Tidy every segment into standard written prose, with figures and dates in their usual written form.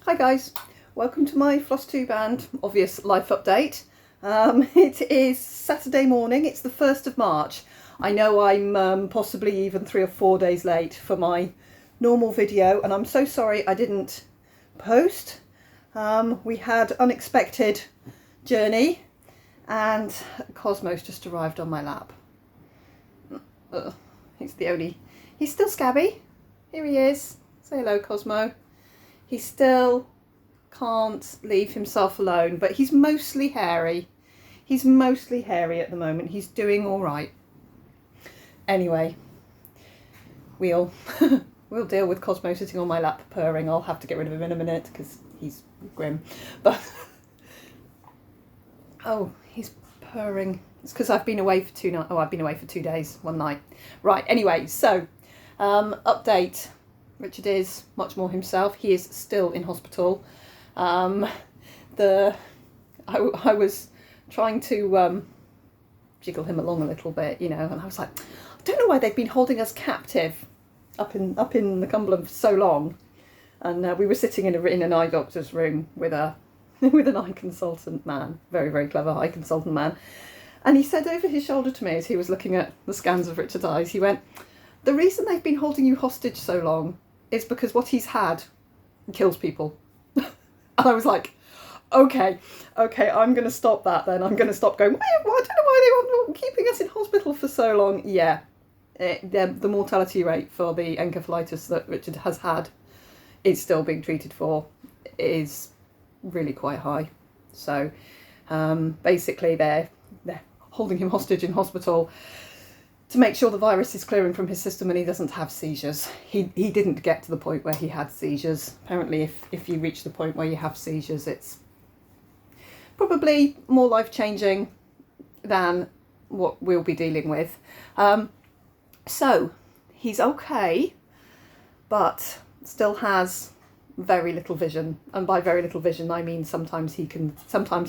Hi guys, welcome to my Flosstube and obvious life update. It is Saturday morning, it's the 1st of March. I know I'm possibly even 3 or 4 days late for my normal video, and I'm so sorry I didn't post. We had unexpected journey and Cosmo's just arrived on my lap. He's still scabby. Here he is. Say hello, Cosmo. He still can't leave himself alone, but he's mostly hairy. He's mostly hairy at the moment. He's doing all right. Anyway, we'll deal with Cosmo sitting on my lap purring. I'll have to get rid of him in a minute because he's grim. But oh, he's purring. It's because I've been away for 2 nights. Oh, I've been away for 2 days, 1 night. Right. Anyway, so update. Richard is much more himself. He is still in hospital. I was trying to jiggle him along a little bit, you know, and I was like, I don't know why they've been holding us captive up in the Cumberland for so long. And we were sitting in an eye doctor's room with with an eye consultant man, very, very clever eye consultant man. And he said over his shoulder to me as he was looking at the scans of Richard's eyes, he went, "The reason they've been holding you hostage so long is because what he's had kills people." And I was like, okay, I'm going to stop that then. I'm going to stop going, I don't know why they were keeping us in hospital for so long. Yeah, the mortality rate for the encephalitis that Richard has had is still being treated for is really quite high. So basically they're holding him hostage in hospital to make sure the virus is clearing from his system and he doesn't have seizures. He didn't get to the point where he had seizures. Apparently if you reach the point where you have seizures, it's probably more life-changing than what we'll be dealing with. So he's okay, but still has very little vision. And by very little vision, I mean sometimes he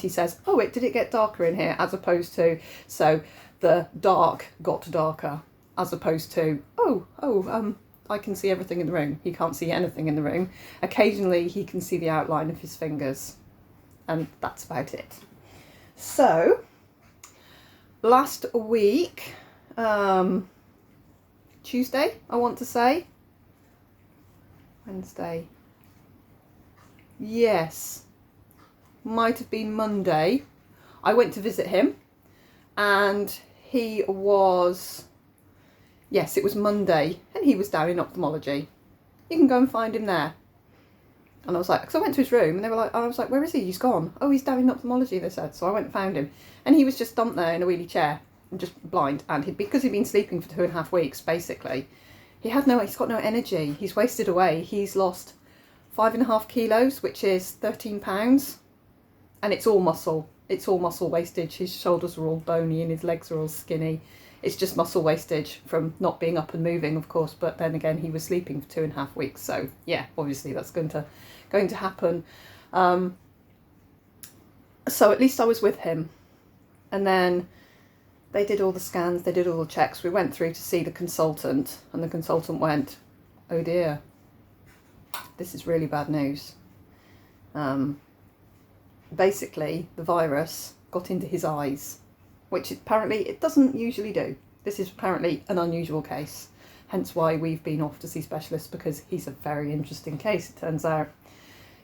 says, oh, did it get darker in here? As opposed to, so the dark got darker, as opposed to, I can see everything in the room. He can't see anything in the room. Occasionally he can see the outline of his fingers, and that's about it. So last week, Tuesday, I want to say, Wednesday, yes, might have been Monday, I went to visit him, and he was, yes, it was Monday, and he was down in ophthalmology. You can go and find him there. And I was like, because I went to his room, and I was like, where is he? He's gone. Oh, he's down in ophthalmology, they said. So I went and found him, and he was just dumped there in a wheelie chair, and just blind. And because he'd been sleeping for 2.5 weeks, basically, he's got no energy. He's wasted away. He's lost 5.5 kilos, which is 13 pounds, and it's all muscle. It's all muscle wastage. His shoulders are all bony and his legs are all skinny. It's just muscle wastage from not being up and moving, of course. But then again, he was sleeping for 2.5 weeks. So yeah, obviously that's going to happen. So at least I was with him. And then they did all the scans. They did all the checks. We went through to see the consultant, and the consultant went, oh dear, this is really bad news. Basically, the virus got into his eyes, which apparently it doesn't usually do. This is apparently an unusual case, hence why we've been off to see specialists, because he's a very interesting case, it turns out.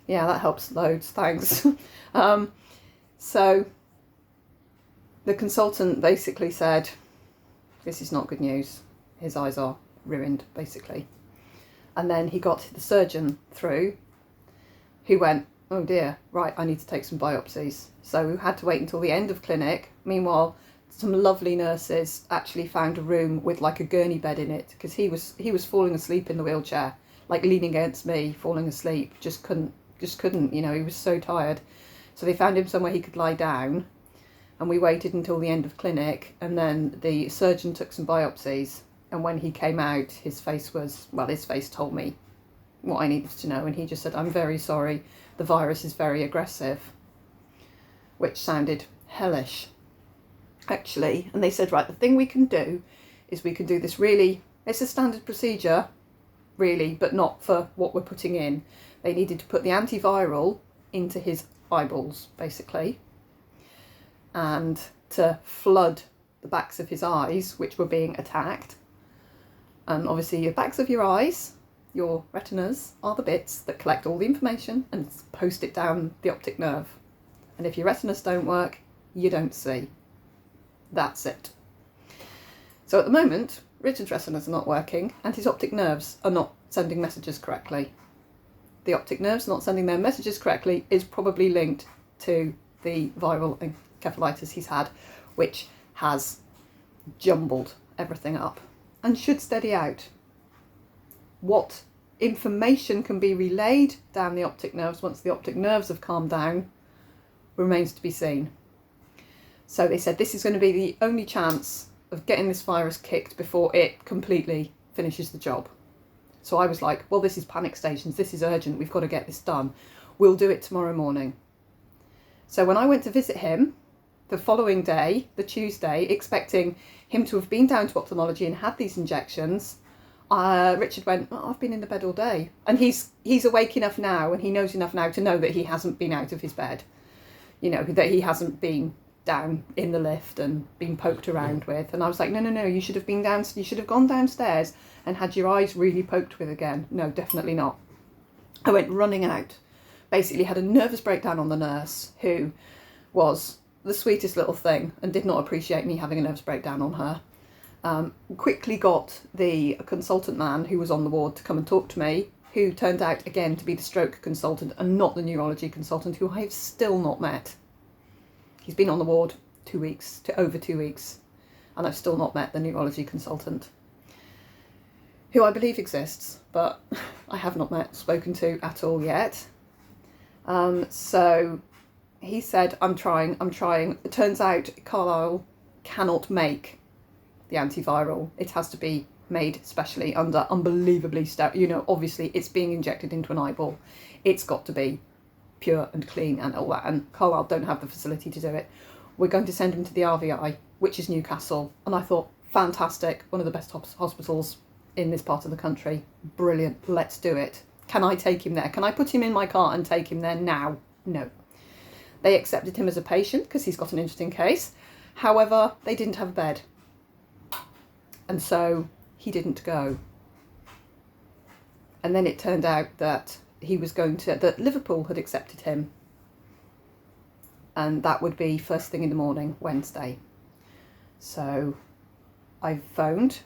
Yeah, that helps loads, thanks. So the consultant basically said, this is not good news. His eyes are ruined, basically. And then he got the surgeon through, who went, oh dear, right, I need to take some biopsies. So we had to wait until the end of clinic. Meanwhile, some lovely nurses actually found a room with like a gurney bed in it, because he was falling asleep in the wheelchair, like leaning against me, falling asleep, just couldn't, you know, he was so tired. So they found him somewhere he could lie down, and we waited until the end of clinic, and then the surgeon took some biopsies, and when he came out, his face told me what I needed to know, and he just said, I'm very sorry, the virus is very aggressive, which sounded hellish, actually. And they said, right, the thing we can do is we can do this really, it's a standard procedure, really, but not for what we're putting in. They needed to put the antiviral into his eyeballs, basically, and to flood the backs of his eyes, which were being attacked. And obviously your backs of your eyes, your retinas, are the bits that collect all the information and post it down the optic nerve. And if your retinas don't work, you don't see. That's it. So at the moment, Richard's retinas are not working and his optic nerves are not sending messages correctly. The optic nerves not sending their messages correctly is probably linked to the viral encephalitis he's had, which has jumbled everything up and should steady out. What information can be relayed down the optic nerves once the optic nerves have calmed down remains to be seen. So they said this is going to be the only chance of getting this virus kicked before it completely finishes the job. So I was like, well, this is panic stations, this is urgent, we've got to get this done. We'll do it tomorrow morning. So when I went to visit him the following day, the Tuesday, expecting him to have been down to ophthalmology and had these injections, Richard went, oh, I've been in the bed all day. And he's awake enough now and he knows enough now to know that he hasn't been out of his bed. You know, that he hasn't been down in the lift and been poked around with. And I was like, no, you should have been down, you should have gone downstairs and had your eyes really poked with again. No, definitely not. I went running out, basically had a nervous breakdown on the nurse, who was the sweetest little thing and did not appreciate me having a nervous breakdown on her. Quickly got the consultant man who was on the ward to come and talk to me, who turned out again to be the stroke consultant and not the neurology consultant, who I have still not met. He's been on the ward 2 weeks, to over 2 weeks, and I've still not met the neurology consultant, who I believe exists, but I have not spoken to at all yet. So he said, I'm trying. It turns out Carlisle cannot make the antiviral. It has to be made specially under unbelievably obviously it's being injected into an eyeball. It's got to be pure and clean and all that, and Carlisle don't have the facility to do it. We're going to send him to the RVI, which is Newcastle. And I thought, fantastic, one of the best hospitals in this part of the country. Brilliant, let's do it. Can I take him there? Can I put him in my car and take him there now? No. They accepted him as a patient because he's got an interesting case. However, they didn't have a bed. And so he didn't go. And then it turned out that that Liverpool had accepted him. And that would be first thing in the morning, Wednesday. So I phoned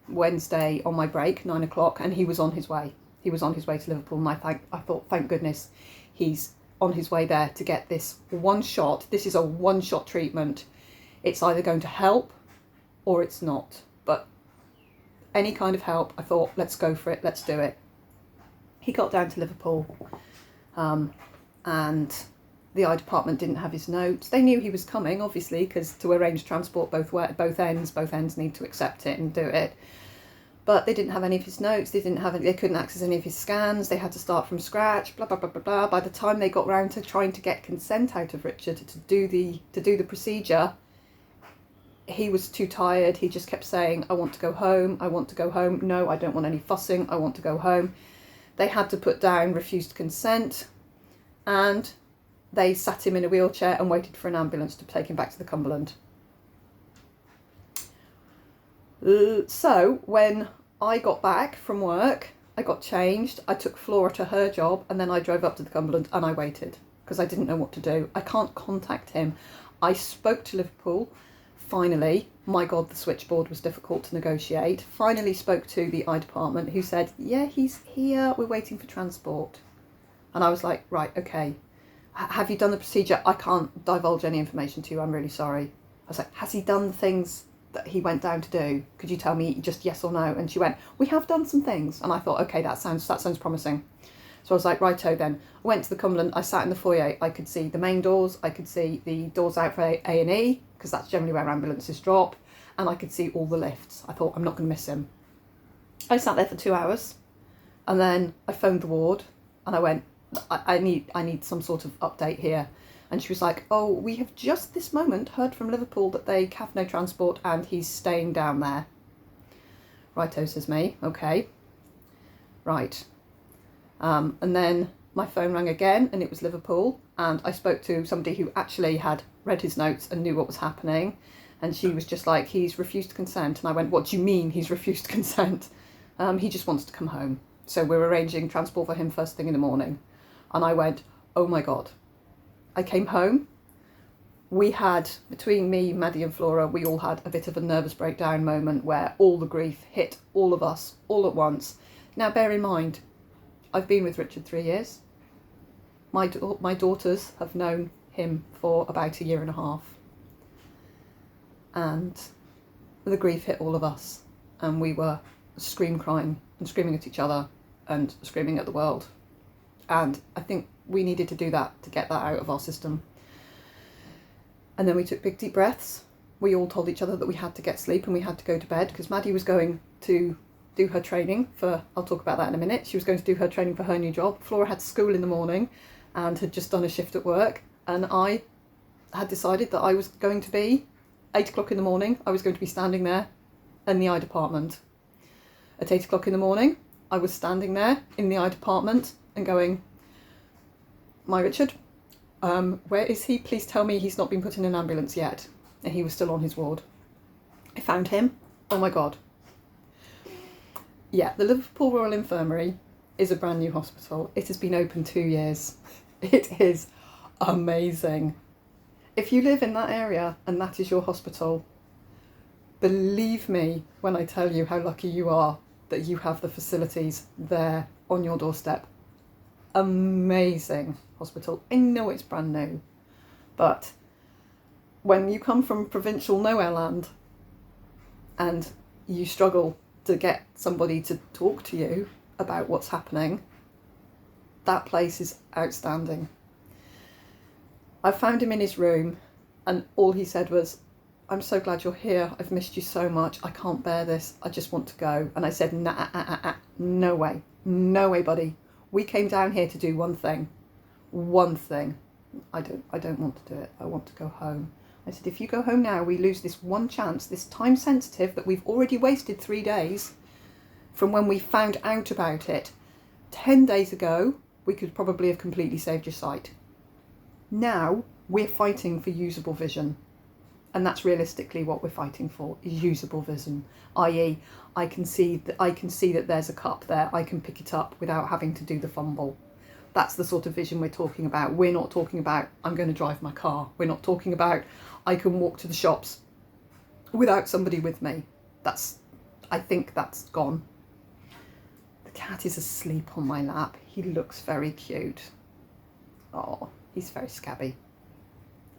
Wednesday on my break, 9 o'clock, and he was on his way. He was on his way to Liverpool, and I thought, thank goodness, he's on his way there to get this one shot. This is a one-shot treatment. It's either going to help or it's not. But any kind of help, I thought, let's go for it, let's do it. He got down to Liverpool, and the eye department didn't have his notes. They knew he was coming, obviously, because to arrange transport both ends need to accept it and do it. But they didn't have any of his notes. They couldn't access any of his scans. They had to start from scratch. Blah blah blah blah blah. By the time they got round to trying to get consent out of Richard to do the procedure, he was too tired. He just kept saying, "I want to go home. I want to go home. No, I don't want any fussing. I want to go home." They had to put down refused consent, and they sat him in a wheelchair and waited for an ambulance to take him back to the Cumberland. So when I got back from work, I got changed, I took Flora to her job, and then I drove up to the Cumberland and I waited because I didn't know what to do. I can't contact him. I spoke to Liverpool. Finally, my God, the switchboard was difficult to negotiate. Finally spoke to the eye department, who said, yeah, he's here, we're waiting for transport. And I was like, right, okay. Have you done the procedure? I can't divulge any information to you, I'm really sorry. I was like, has he done the things that he went down to do? Could you tell me just yes or no? And she went, we have done some things. And I thought, okay, that sounds promising. So I was like, righto then. I went to the Cumberland, I sat in the foyer, I could see the main doors, I could see the doors out for A&E, because that's generally where ambulances drop, and I could see all the lifts. I thought, I'm not going to miss him. I sat there for 2 hours, and then I phoned the ward, and I went, I need some sort of update here. And she was like, oh, we have just this moment heard from Liverpool that they have no transport and he's staying down there. Righto, says me, okay. right. And then my phone rang again, and it was Liverpool, and I spoke to somebody who actually had read his notes and knew what was happening, and she was just like, he's refused consent. And I went, what do you mean he's refused consent? He just wants to come home. So we're arranging transport for him first thing in the morning. And I went, oh my God. I came home. We had, between me, Maddie and Flora, we all had a bit of a nervous breakdown moment where all the grief hit all of us all at once. Now bear in mind, I've been with Richard 3 years. My daughters have known him for about 1.5 years. And the grief hit all of us. And we were crying and screaming at each other and screaming at the world. And I think we needed to do that to get that out of our system. And then we took big deep breaths. We all told each other that we had to get sleep and we had to go to bed, because Maddie was going to do her training for, I'll talk about that in a minute. She was going to do her training for her new job. Flora had school in the morning and had just done a shift at work. And I had decided that I was going to be, 8 o'clock in the morning, I was going to be standing there in the eye department. At 8 o'clock in the morning, I was standing there in the eye department and going, my Richard, where is he? Please tell me he's not been put in an ambulance yet. And he was still on his ward. I found him. Oh my God. Yeah, the Liverpool Royal Infirmary is a brand new hospital. It has been open 2 years. It is amazing. If you live in that area and that is your hospital, believe me when I tell you how lucky you are that you have the facilities there on your doorstep. Amazing hospital. I know it's brand new, but when you come from provincial nowhere land and you struggle to get somebody to talk to you about what's happening, that place is outstanding. I found him in his room and all he said was, I'm so glad you're here. I've missed you so much. I can't bear this. I just want to go. And I said, no way. No way, buddy. We came down here to do one thing. One thing. I don't want to do it. I want to go home. I said, if you go home now, we lose this one chance, this time sensitive that we've already wasted 3 days from when we found out about it. 10 days ago, we could probably have completely saved your sight. Now we're fighting for usable vision. And that's realistically what we're fighting for, is usable vision, i.e. I can see that there's a cup there, I can pick it up without having to do the fumble. That's the sort of vision we're talking about. We're not talking about, I'm going to drive my car. We're not talking about, I can walk to the shops without somebody with me. I think that's gone. The cat is asleep on my lap. He looks very cute. Oh, he's very scabby.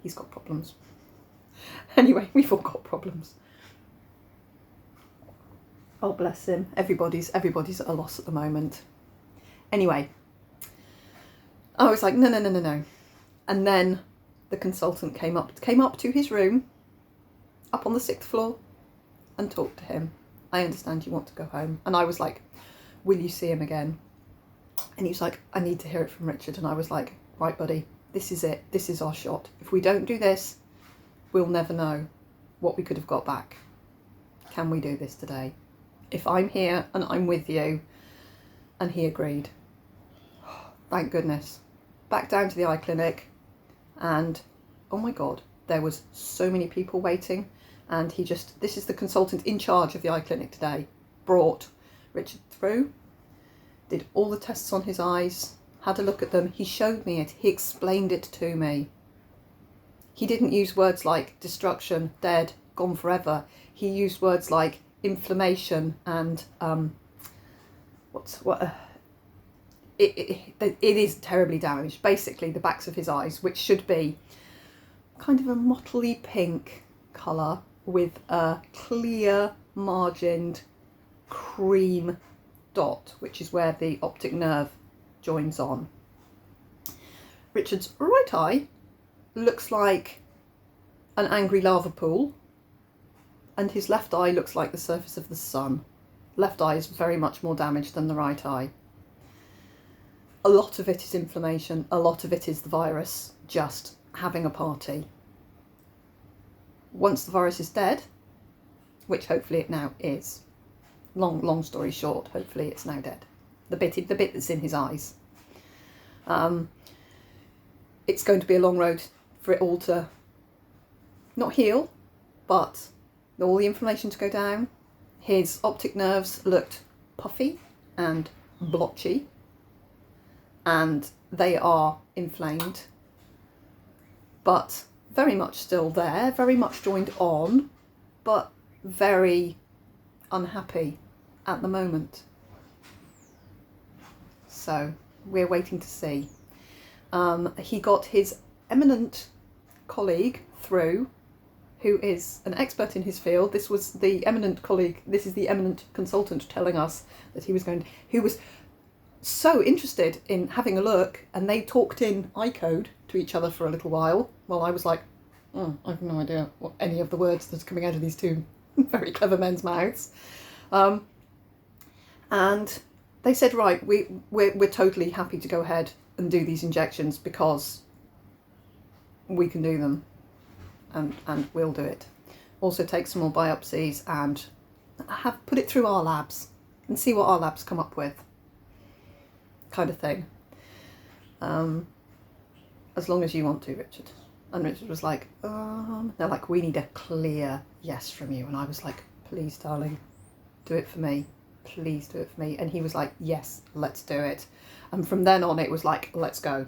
He's got problems. Anyway, we've all got problems. Oh, bless him. Everybody's at a loss at the moment. Anyway, I was like, no. And then the consultant came up to his room, up on the 6th floor, and talked to him. I understand you want to go home. And I was like, will you see him again? And he was like, I need to hear it from Richard. And I was like, right, buddy, this is it. This is our shot. If we don't do this, we'll never know what we could have got back. Can we do this today? If I'm here and I'm with you. And he agreed. Thank goodness. Back down to the eye clinic, and oh my God, there was so many people waiting. And this is the consultant in charge of the eye clinic today, brought Richard through, did all the tests on his eyes, had a look at them. He showed me it. He explained it to me. He didn't use words like destruction, dead, gone forever. He used words like inflammation and it is terribly damaged. Basically, the backs of his eyes, which should be kind of a mottly pink colour with a clear margined cream dot, which is where the optic nerve joins on. Richard's right eye looks like an angry lava pool, and his left eye looks like the surface of the sun. Left eye is very much more damaged than the right eye. A lot of it is inflammation, a lot of it is the virus just having a party. Once the virus is dead, which hopefully it now is, long story short, hopefully it's now dead. the bit that's in his eyes. It's going to be a long road for it all to not heal, but all the inflammation to go down. His optic nerves looked puffy and blotchy, and they are inflamed, but very much still there, very much joined on, but very unhappy at the moment. So we're waiting to see. He got his eminent colleague through, who is an expert in his field. This was the eminent colleague, this is the eminent consultant telling us that who was so interested in having a look, and they talked in eye code to each other for a little while I was like, oh, I have no idea what any of the words that's coming out of these two very clever men's mouths. And they said, right, we're totally happy to go ahead and do these injections because we can do them, and we'll do it. Also take some more biopsies and put it through our labs and see what our labs come up with, kind of thing. As long as you want to, Richard. And Richard was like, they're like, we need a clear yes from you. And I was like, please, darling, do it for me. Please do it for me. And he was like, yes, let's do it. And from then on, it was like, let's go.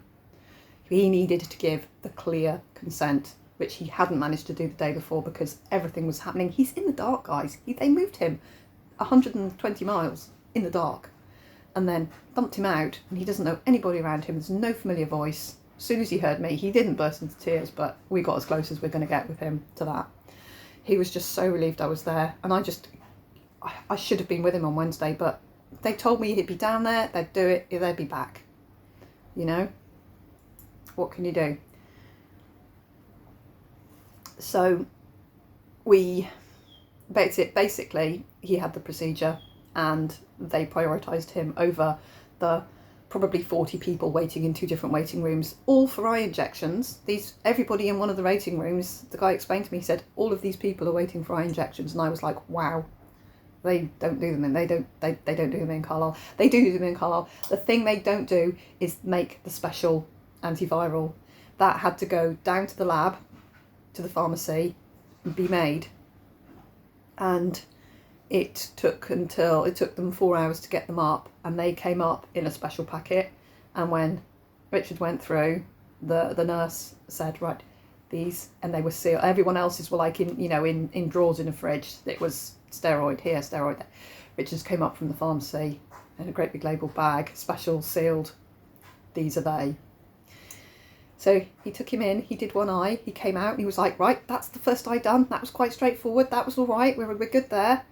He needed to give the clear consent, which he hadn't managed to do the day before because everything was happening. He's in the dark, guys. They moved him 120 miles in the dark and then dumped him out, and he doesn't know anybody around him. There's no familiar voice. As soon as he heard me, he didn't burst into tears, but we got as close as we're going to get with him to that. He was just so relieved I was there, and I should have been with him on Wednesday, but they told me he'd be down there, they'd do it, they'd be back. You know? What can you do? So we basically he had the procedure, and they prioritised him over the probably 40 people waiting in 2 different waiting rooms, all for eye injections. Everybody in one of the waiting rooms, the guy explained to me, he said, all of these people are waiting for eye injections, and I was like, wow. They don't do them in. They don't do them in Carlisle. They do them in Carlisle. The thing they don't do is make the special antiviral. That had to go down to the lab, to the pharmacy, and be made. And it took them 4 hours to get them up, and they came up in a special packet. And when Richard went through, the nurse said, right, these, and they were sealed. Everyone else's were like in drawers in a fridge. It was steroid here, steroid there. Richard's came up from the pharmacy in a great big label bag, special sealed. These are they. So he took him in, he did one eye, he came out and he was like, right, that's the first eye done. That was quite straightforward. That was all right. We're good there.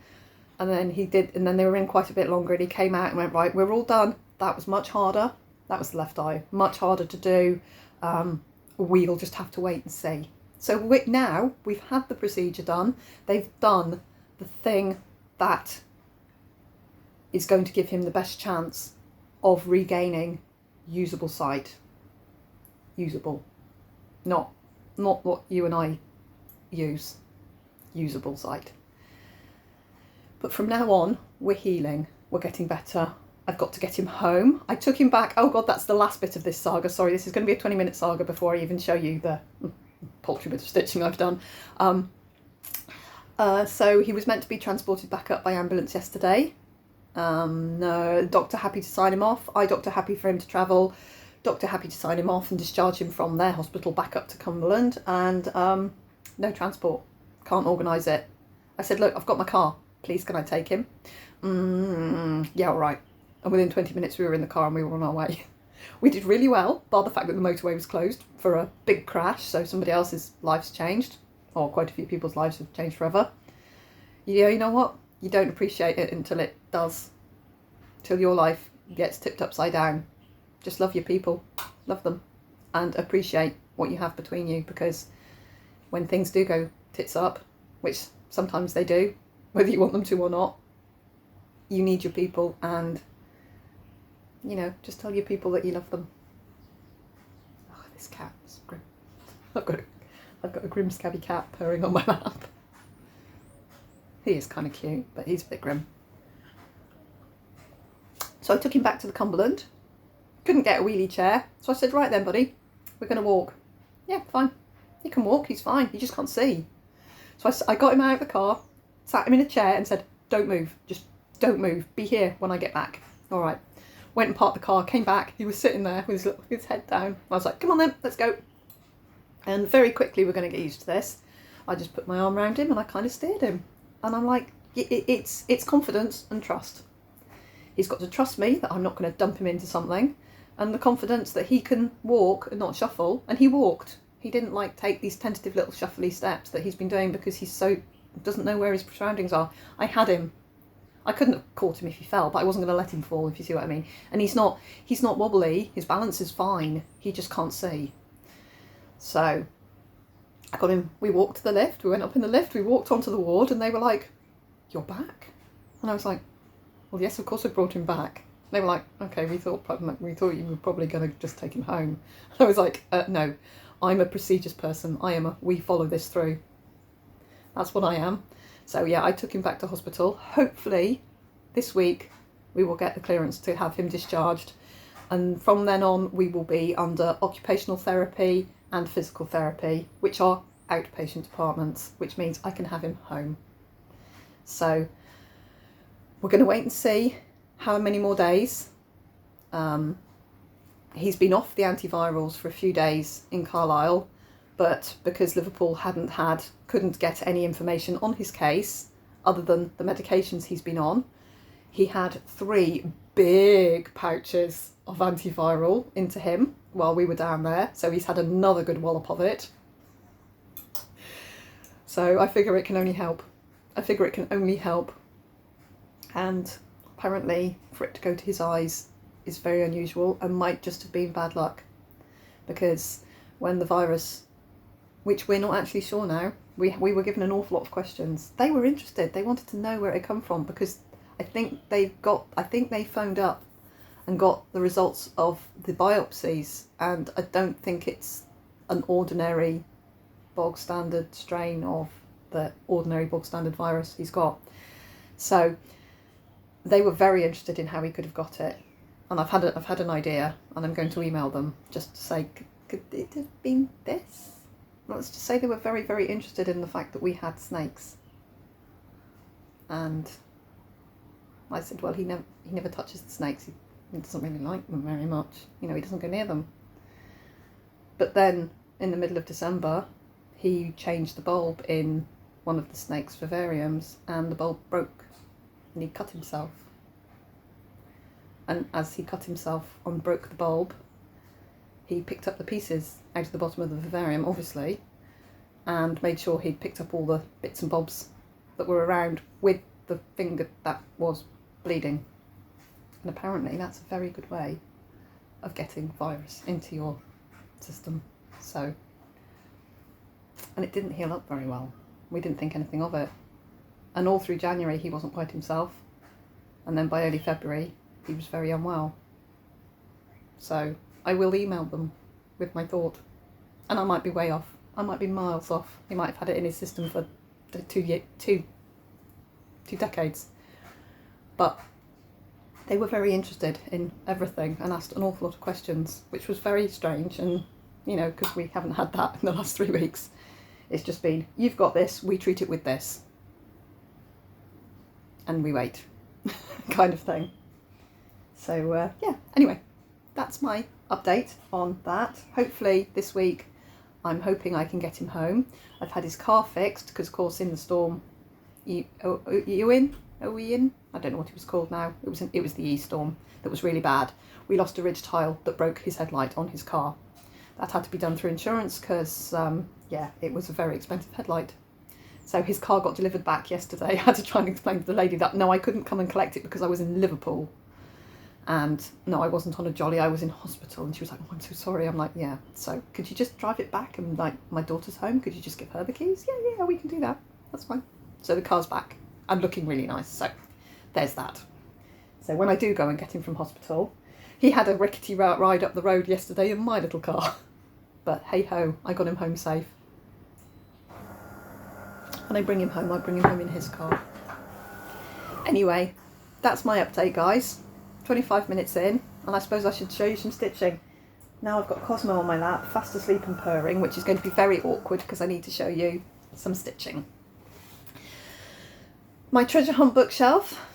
And then then they were in quite a bit longer, and he came out and went, right, we're all done. That was much harder. That was the left eye. Much harder to do. We'll just have to wait and see. So now we've had the procedure done. They've done the thing that is going to give him the best chance of regaining usable sight. Usable. Not what you and I use. Usable sight. But from now on, we're healing. We're getting better. I've got to get him home. I took him back. Oh God, that's the last bit of this saga. Sorry, this is going to be a 20-minute saga before I even show you the paltry bit of stitching I've done. So he was meant to be transported back up by ambulance yesterday. No, doctor happy to sign him off. Eye doctor happy for him to travel. Doctor happy to sign him off and discharge him from their hospital back up to Cumberland. And no transport. Can't organise it. I said, look, I've got my car. Please, can I take him? Yeah, all right. And within 20 minutes we were in the car and we were on our way. We did really well, bar the fact that the motorway was closed for a big crash, so somebody else's life's changed, or quite a few people's lives have changed forever. Yeah, you know what? You don't appreciate it until it does. Till your life gets tipped upside down. Just love your people, love them, and appreciate what you have between you, because when things do go tits up, which sometimes they do, whether you want them to or not, you need your people, and just tell your people that you love them. Oh, this cat is grim. I've got a grim scabby cat purring on my lap. He is kind of cute, but he's a bit grim. So I took him back to the Cumberland. Couldn't get a wheelie chair. So I said, right then, buddy, we're going to walk. Yeah, fine. He can walk, he's fine. He just can't see. So I got him out of the car, sat him in a chair and said, don't move. Just don't move. Be here when I get back. All right. Went and parked the car, came back. He was sitting there with his head down. I was like, come on then, let's go. And very quickly, we're going to get used to this. I just put my arm around him and I kind of steered him. And I'm like, it's confidence and trust. He's got to trust me that I'm not going to dump him into something, and the confidence that he can walk and not shuffle. And he walked. He didn't like take these tentative little shuffly steps that he's been doing because he's so doesn't know where his surroundings are. I had him. I couldn't have caught him if he fell, but I wasn't going to let him fall, if you see what I mean. And he's not wobbly. His balance is fine. He just can't see. So I got him. We walked to the lift. We went up in the lift. We walked onto the ward, and they were like, "You're back?" And I was like, "Well, yes, of course I brought him back." They were like, "Okay, we thought you were probably going to just take him home." I was like, "No, I'm a procedures person. We follow this through. That's what I am." So yeah, I took him back to hospital. Hopefully this week we will get the clearance to have him discharged. And from then on, we will be under occupational therapy and physical therapy, which are outpatient departments, which means I can have him home. So we're going to wait and see how many more days. He's been off the antivirals for a few days in Carlisle, but because Liverpool couldn't get any information on his case other than the medications he's been on, he had 3 big pouches of antiviral into him while we were down there. So he's had another good wallop of it. So I figure it can only help. And apparently for it to go to his eyes is very unusual and might just have been bad luck. Because when the virus, which we're not actually sure now, we were given an awful lot of questions. They were interested. They wanted to know where it had come from, because I think they phoned up and got the results of the biopsies, and I don't think it's an ordinary bog standard strain of the ordinary bog standard virus he's got. So they were very interested in how he could have got it, and I've had an idea, and I'm going to email them just to say, could it have been this? Let's just say they were very, very interested in the fact that we had snakes. And I said, well, he never touches the snakes. He doesn't really like them very much. He doesn't go near them. But then, in the middle of December, he changed the bulb in one of the snake's vivariums, and the bulb broke, and he cut himself. And as he cut himself and broke the bulb, he picked up the pieces out of the bottom of the vivarium, obviously, and made sure he'd picked up all the bits and bobs that were around with the finger that was bleeding. And apparently that's a very good way of getting virus into your system. So, and it didn't heal up very well. We didn't think anything of it. And all through January he wasn't quite himself. And then by early February he was very unwell. So I will email them with my thought. And I might be way off. I might be miles off. He might have had it in his system for two decades. But they were very interested in everything and asked an awful lot of questions, which was very strange. And, because we haven't had that in the last 3 weeks. It's just been, you've got this, we treat it with this. And we wait, kind of thing. So, yeah, anyway, that's my update on that. Hopefully this week I'm hoping I can get him home. I've had his car fixed because, of course, in the storm, Ewan? I don't know what it was called now. It was the E-storm that was really bad. We lost a ridge tile that broke his headlight on his car. That had to be done through insurance because, it was a very expensive headlight. So his car got delivered back yesterday. I had to try and explain to the lady that, no, I couldn't come and collect it because I was in Liverpool. And no, I wasn't on a jolly, I was in hospital. And she was like, oh, I'm so sorry. I'm like, yeah, so could you just drive it back? And like, my daughter's home, could you just give her the keys? Yeah, we can do that. That's fine. So the car's back and looking really nice. So there's that. So when I do go and get him from hospital, he had a rickety ride up the road yesterday in my little car. But hey ho, I got him home safe. And I bring him home in his car. Anyway, that's my update, guys. 25 minutes in, and I suppose I should show you some stitching. Now I've got Cosmo on my lap, fast asleep and purring, which is going to be very awkward because I need to show you some stitching. My treasure hunt bookshelf,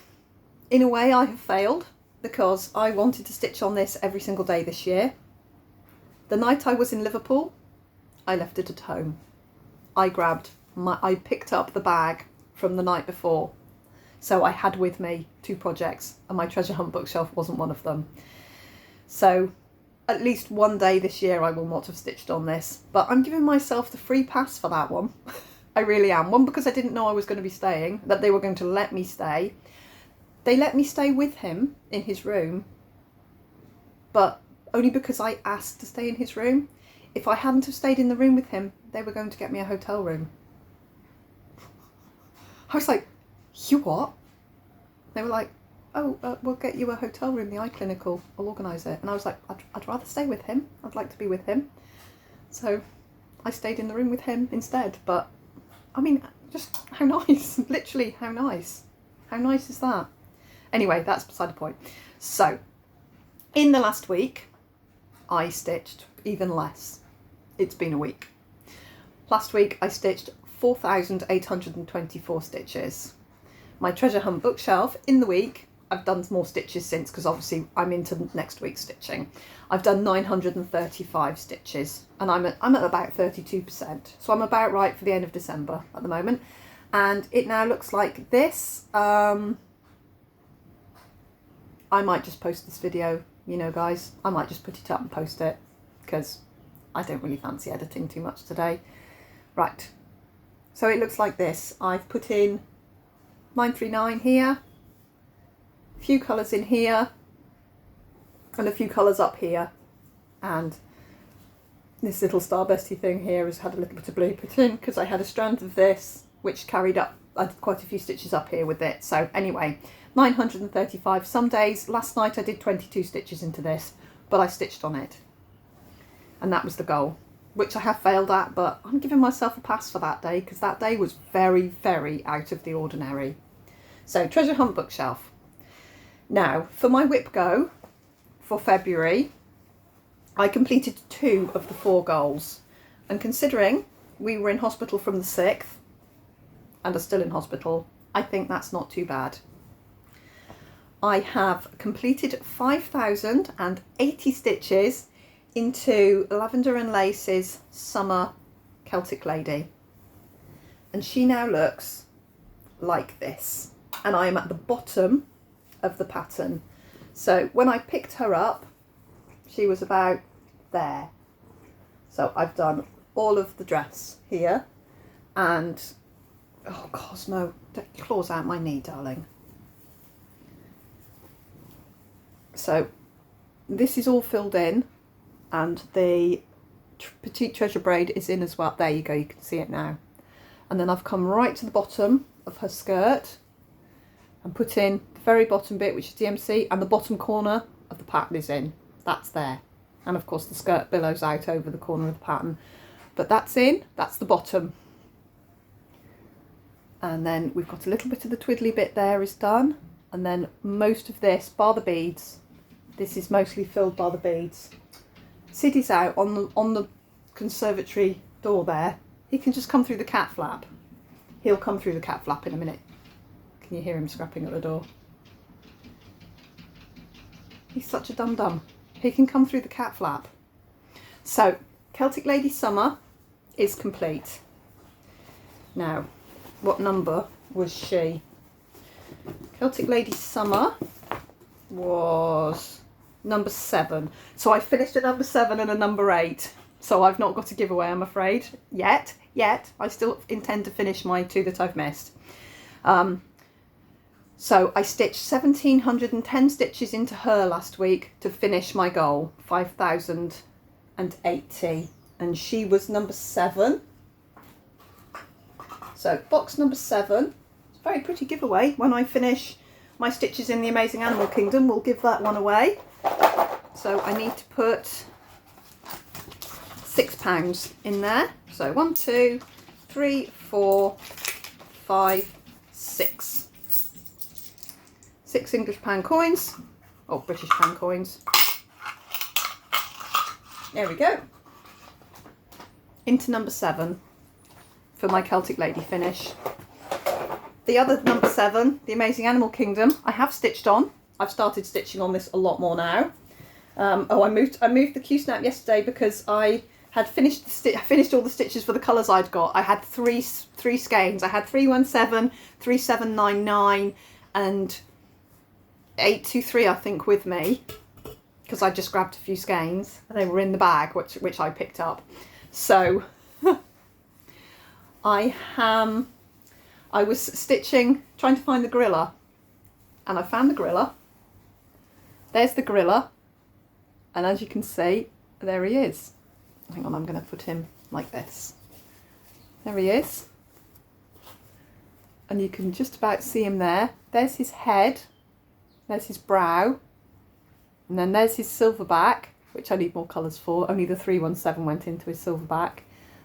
in a way I have failed because I wanted to stitch on this every single day this year. The night I was in Liverpool, I left it at home. I picked up the bag from the night before. So I had with me 2 projects and my treasure hunt bookshelf wasn't one of them. So at least one day this year I will not have stitched on this, but I'm giving myself the free pass for that one. I really am. One, because I didn't know I was going to be staying, that they were going to let me stay. They let me stay with him in his room, but only because I asked to stay in his room. If I hadn't have stayed in the room with him, they were going to get me a hotel room. I was like, you what? They were like, oh, we'll get you a hotel room, the eye clinic will organise it. And I was like, I'd rather stay with him. I'd like to be with him. So I stayed in the room with him instead. But I mean, just how nice, literally how nice. How nice is that? Anyway, that's beside the point. So in the last week, I stitched even less. It's been a week. Last week I stitched 4,824 stitches. My treasure hunt bookshelf in the week, I've done more stitches since because obviously I'm into next week's stitching. I've done 935 stitches and I'm at about 32%. So I'm about right for the end of December at the moment. And it now looks like this. I might just post this video, you know guys, I might just put it up and post it because I don't really fancy editing too much today. Right, so it looks like this. I've put in 939 here, a few colours in here, and a few colours up here. And this little starbursty thing here has had a little bit of blue put in because I had a strand of this which carried up, I did quite a few stitches up here with it. So anyway, 935. Some days, last night I did 22 stitches into this, but I stitched on it. And that was the goal, which I have failed at, but I'm giving myself a pass for that day because that day was very, very out of the ordinary. So treasure hunt bookshelf. Now for my whip go for February, I completed 2 of the 4 goals. And considering we were in hospital from the 6th and are still in hospital, I think that's not too bad. I have completed 5,080 stitches into Lavender and Lace's Summer Celtic Lady. And she now looks like this. And I am at the bottom of the pattern. So when I picked her up, she was about there. So I've done all of the dress here. And, oh Cosmo, don't claws out my knee, darling. So this is all filled in. And the petite treasure braid is in as well. There you go, you can see it now. And then I've come right to the bottom of her skirt and put in the very bottom bit, which is DMC, and the bottom corner of the pattern is in. That's there. And of course the skirt billows out over the corner of the pattern. But that's in, that's the bottom. And then we've got a little bit of the twiddly bit there is done. And then most of this, bar the beads, this is mostly filled by the beads. Siddy's out on the conservatory door there. He can just come through the cat flap. He'll come through the cat flap in a minute. Can you hear him scrapping at the door? He's such a dum-dum. He can come through the cat flap. So, Celtic Lady Summer is complete. Now, what number was she? Celtic Lady Summer was number 7. So I finished at number 7 and a number 8. So I've not got a giveaway, I'm afraid, yet. I still intend to finish my 2 that I've missed. So I stitched 1,710 stitches into her last week to finish my goal, 5,080. And she was number 7. So box number 7. It's a very pretty giveaway. When I finish my stitches in the Amazing Animal Kingdom, we'll give that one away. So I need to put £6 in there. So 1, 2, 3, 4, 5, 6. 6 English pound coins Oh, British pound coins. There we go. Into number 7 for my Celtic Lady finish. The other number 7, the Amazing Animal Kingdom, I have stitched on. I've started stitching on this a lot more now. I moved the Q-snap yesterday because I had finished all the stitches for the colours I'd got. I had three skeins. I had 317, 3799 and 823 I think with me, because I just grabbed a few skeins. They were in the bag which I picked up. So I was stitching, trying to find the gorilla, and I found the gorilla. There's the gorilla, and as you can see, there he is. Hang on, I'm going to put him like this. There he is. And you can just about see him there. There's his head, there's his brow, and then there's his silverback, which I need more colours for. Only the 317 went into his silverback.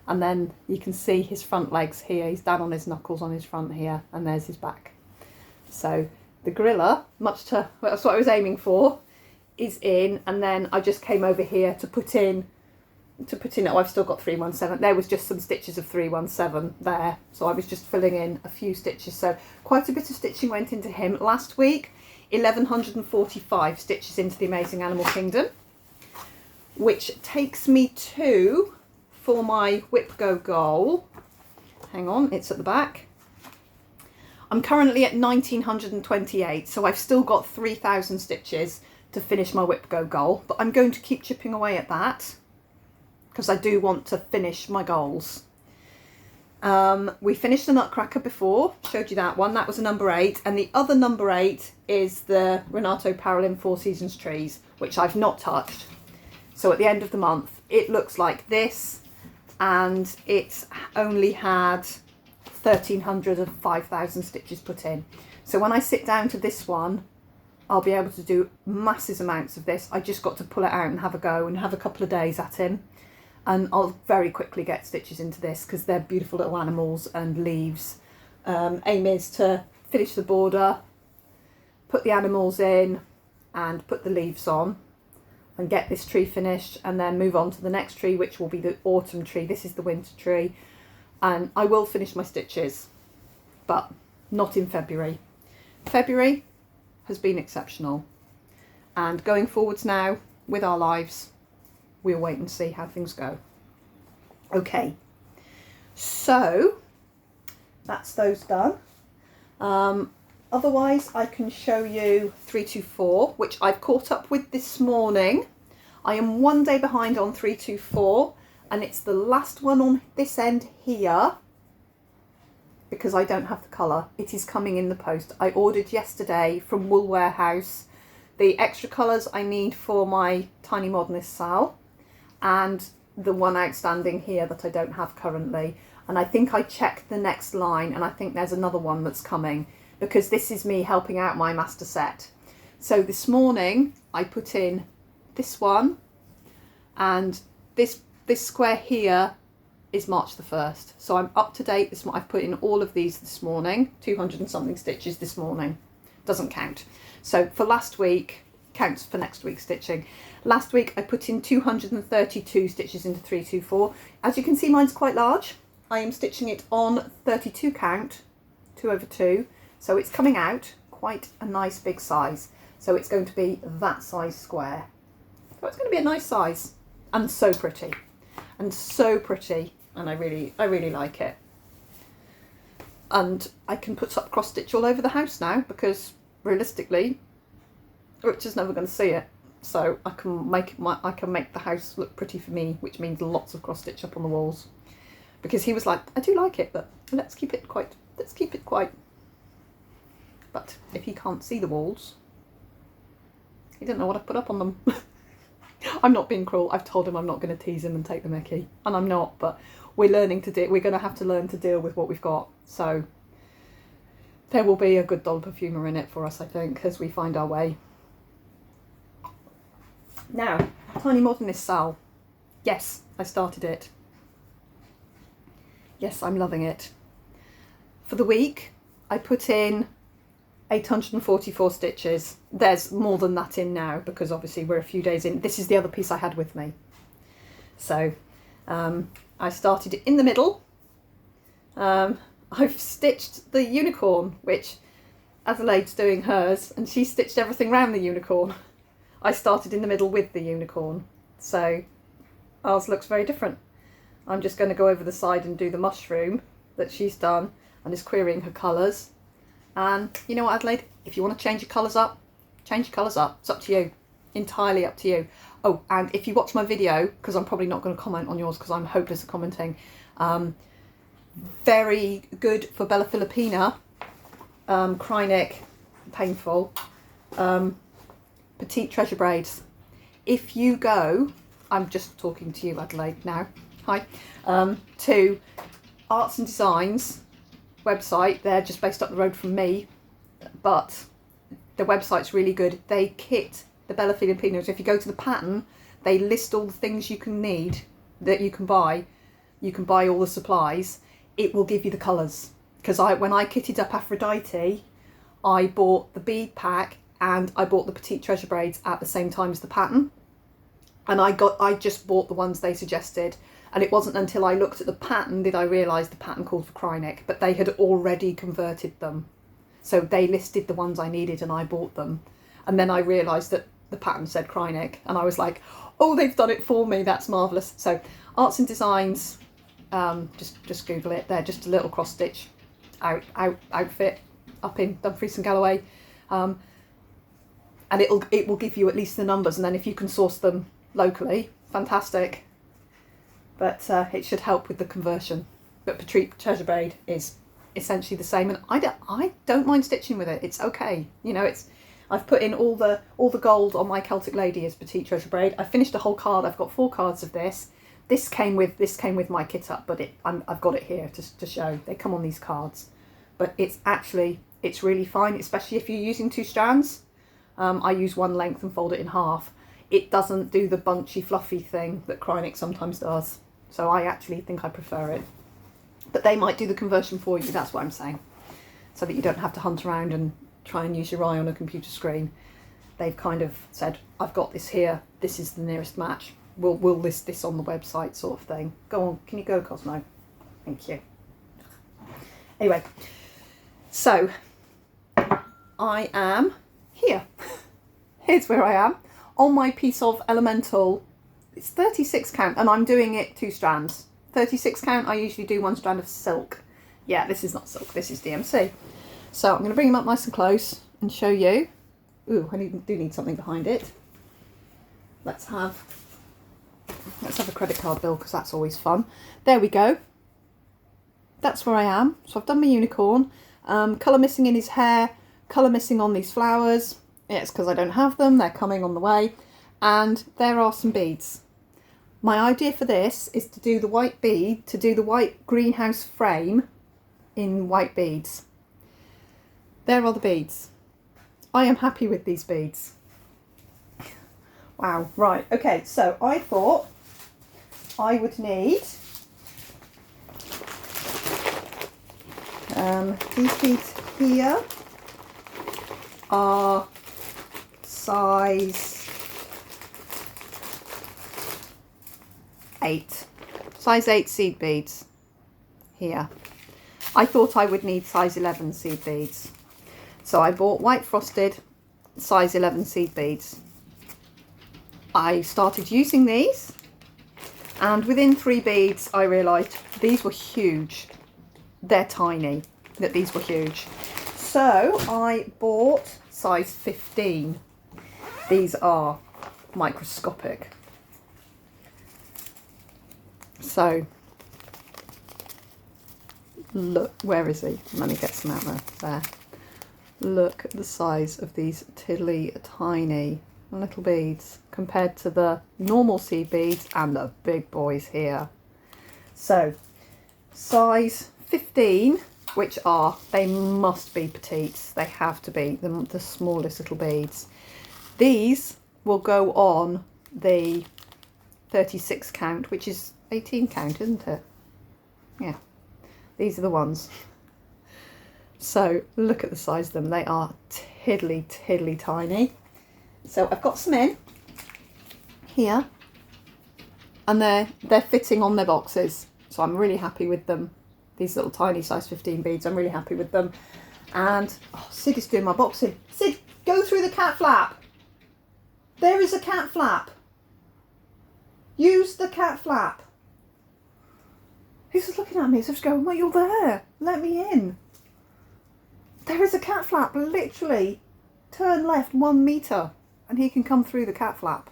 And then you can see his front legs here. He's down on his knuckles on his front here, and there's his back. So the gorilla, much to, well, that's what I was aiming for, is in. And then I just came over here to put in, oh, I've still got 317. There was just some stitches of 317 there. So I was just filling in a few stitches. So quite a bit of stitching went into him. Last week, 1145 stitches into the Amazing Animal Kingdom, which takes me to, for my Whip Go goal, hang on, it's at the back. I'm currently at 1928, so I've still got 3000 stitches to finish my Whip Go goal, but I'm going to keep chipping away at that because I do want to finish my goals. We finished the Nutcracker before, showed you that one. That was a number 8, and the other number 8 is the Renato Parolin Four Seasons trees, which I've not touched. So at the end of the month, it looks like this, and it's only had 1300 of 5000 stitches put in. So when I sit down to this one, I'll be able to do massive amounts of this. I just got to pull it out and have a go and have a couple of days at him. And I'll very quickly get stitches into this because they're beautiful little animals and leaves. Aim is to finish the border, put the animals in and put the leaves on and get this tree finished, and then move on to the next tree, which will be the autumn tree. This is the winter tree, and I will finish my stitches, but not in February. February has been exceptional, and going forwards now with our lives, we'll wait and see how things go. Okay, so that's those done. Otherwise, I can show you 324, which I've caught up with this morning. I am one day behind on 324, and it's the last one on this end here because I don't have the colour. It is coming in the post. I ordered yesterday from Wool Warehouse the extra colours I need for my Tiny Modernist Sal, and the one outstanding here that I don't have currently. And I think I checked the next line, and I think there's another one that's coming, because this is me helping out my master set. So this morning I put in this one, and this square here is March the 1st. So I'm up to date. I've put in all of these this morning, 200 and something stitches this morning. Doesn't count. So for last week, counts for next week's stitching. Last week I put in 232 stitches into 324. As you can see, mine's quite large. I am stitching it on 32 count, 2/2. So it's coming out quite a nice big size. So it's going to be that size square. So it's going to be a nice size, and so pretty, and so pretty, and I really like it. And I can put up cross stitch all over the house now, because realistically, Richard's never going to see it. So I can make the house look pretty for me, which means lots of cross stitch up on the walls. Because he was like, I do like it, but let's keep it quite. But if he can't see the walls, he didn't know what I put up on them. I'm not being cruel. I've told him I'm not going to tease him and take the mickey, and I'm not. But we're learning to do. We're going to have to learn to deal with what we've got. So there will be a good dollop of humour in it for us, I think, as we find our way. Now, Tiny Modernist Sal. Yes, I started it. Yes, I'm loving it. For the week, I put in 844 stitches. There's more than that in now because obviously we're a few days in. This is the other piece I had with me. So I started in the middle. I've stitched the unicorn, which Adelaide's doing hers, and she stitched everything around the unicorn. I started in the middle with the unicorn, so ours looks very different. I'm just going to go over the side and do the mushroom that she's done and is querying her colours. And you know what, Adelaide, if you want to change your colours up, change your colours up. It's up to you, entirely up to you. Oh, and if you watch my video, because I'm probably not going to comment on yours because I'm hopeless at commenting, very good for Bella Filipina, Krynic, painful, petite treasure braids. If you go, I'm just talking to you, Adelaide, now, hi, to Arts and Designs website. They're just based up the road from me, but the website's really good. They kit the Bella Filipina. So if you go to the pattern, they list all the things you can need, that you can buy. You can buy all the supplies. It will give you the colours. Because when I kitted up Aphrodite, I bought the bead pack and I bought the petite treasure braids at the same time as the pattern. And I just bought the ones they suggested. And it wasn't until I looked at the pattern did I realise the pattern called for Krynic, but they had already converted them. So they listed the ones I needed and I bought them. And then I realised that the pattern said Krynic and I was like, oh, they've done it for me. That's marvellous. So Arts and Designs, just Google it. They're just a little cross stitch outfit up in Dumfries and Galloway. And it will give you at least the numbers. And then if you can source them locally, fantastic. But it should help with the conversion. But petite treasure braid is essentially the same, and I don't mind stitching with it. It's okay, you know. I've put in all the gold on my Celtic Lady as petite treasure braid. I finished a whole card. I've got 4 cards of this. This came with my kit up, but I've got it here to show. They come on these cards, but it's really fine, especially if you're using 2 strands. I use one length and fold it in half. It doesn't do the bunchy fluffy thing that Krynic sometimes does. So I actually think I prefer it. But they might do the conversion for you, that's what I'm saying. So that you don't have to hunt around and try and use your eye on a computer screen. They've kind of said, I've got this here, this is the nearest match. We'll list this on the website, sort of thing. Go on, can you go, Cosmo? Thank you. Anyway, so I am here. Here's where I am. On my piece of elemental, it's 36 count, and I'm doing it 2 strands. 36 count, I usually do 1 strand of silk. Yeah, this is not silk, this is DMC. So I'm going to bring them up nice and close and show you. Ooh, I do need something behind it. Let's have a credit card bill, because that's always fun. There we go. That's where I am. So I've done my unicorn. Colour missing in his hair, colour missing on these flowers. Yeah, it's because I don't have them, they're coming on the way. And there are some beads. My idea for this is to do the white bead, to do the white greenhouse frame in white beads. There are the beads. I am happy with these beads. Wow, right, okay, so I thought I would need these beads here are size 8. Size 8 seed beads here. I thought I would need size 11 seed beads. So I bought white frosted size 11 seed beads. I started using these, and within 3 beads I realised these were huge. They're tiny, that these were huge. So I bought size 15. These are microscopic. So look, where is he? Let me get some out there. Look at the size of these tiddly tiny little beads compared to the normal seed beads and the big boys here. So size 15, which they must be petites. They have to be the smallest little beads. These will go on the 36 count, which is 18 count, isn't it? Yeah, these are the ones. So look at the size of them. They are tiddly tiny. So I've got some in here, and they're fitting on their boxes. So I'm really happy with them. These little tiny size 15 beads, I'm really happy with them. And oh, Sid is doing my boxing. Sid, go through the cat flap. There is a cat flap. Use the cat flap. He's just looking at me as if going, well, you're there. Let me in. There is a cat flap. Literally, turn left 1 metre and he can come through the cat flap.